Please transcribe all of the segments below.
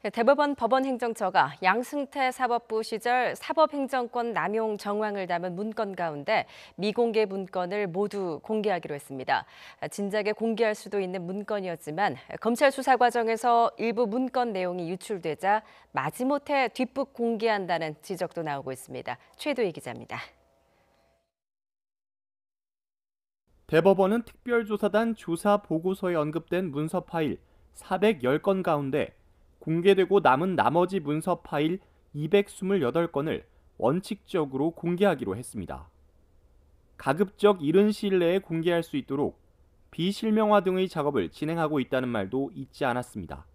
대법원 법원행정처가 양승태 사법부 시절 사법행정권 남용 정황을 담은 문건 가운데 미공개 문건을 모두 공개하기로 했습니다. 진작에 공개할 수도 있는 문건이었지만 검찰 수사 과정에서 일부 문건 내용이 유출되자 마지못해 뒷북 공개한다는 지적도 나오고 있습니다. 최도희 기자입니다. 대법원은 특별조사단 조사 보고서에 언급된 문서 파일 410건 가운데 공개되고 남은 나머지 문서 파일 228건을 원칙적으로 공개하기로 했습니다. 가급적 이른 시일 내에 공개할 수 있도록 비실명화 등의 작업을 진행하고 있다는 말도 잊지 않았습니다.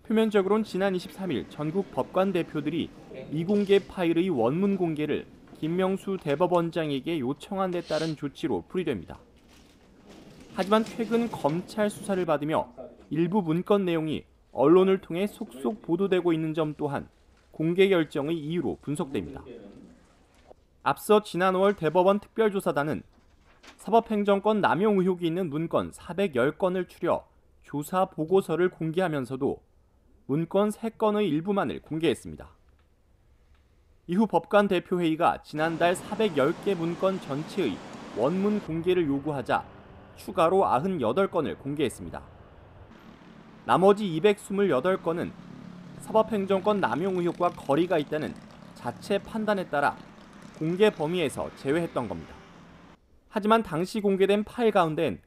표면적으로는 지난 23일 전국 법관 대표들이 미공개 파일의 원문 공개를 김명수 대법원장에게 요청한 데 따른 조치로 풀이됩니다. 하지만 최근 검찰 수사를 받으며 일부 문건 내용이 언론을 통해 속속 보도되고 있는 점 또한 공개 결정의 이유로 분석됩니다. 앞서 지난 5월 대법원 특별조사단은 사법행정권 남용 의혹이 있는 문건 410건을 추려 조사 보고서를 공개하면서도 문건 3건의 일부만을 공개했습니다. 이후 법관 대표회의가 지난달 410개 문건 전체의 원문 공개를 요구하자 추가로 98건을 공개했습니다. 나머지 228건은 사법행정권 남용 의혹과 거리가 있다는 자체 판단에 따라 공개 범위에서 제외했던 겁니다. 하지만 당시 공개된 파일 가운데는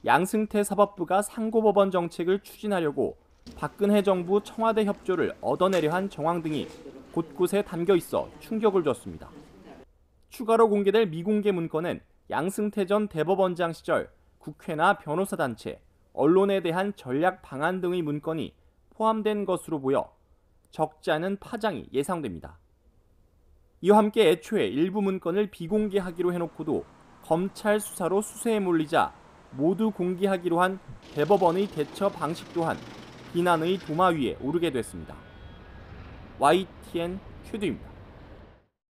양승태 사법부가 상고법원 정책을 추진하려고 박근혜 정부 청와대 협조를 얻어내려 한 정황 등이 곳곳에 담겨 있어 충격을 줬습니다. 추가로 공개될 미공개 문건은 양승태 전 대법원장 시절 국회나 변호사단체, 언론에 대한 전략 방안 등의 문건이 포함된 것으로 보여 적지 않은 파장이 예상됩니다. 이와 함께 애초에 일부 문건을 비공개하기로 해놓고도 검찰 수사로 수세에 몰리자 모두 공개하기로 한 대법원의 대처 방식 또한 비난의 도마 위에 오르게 됐습니다. YTN 최두입니다.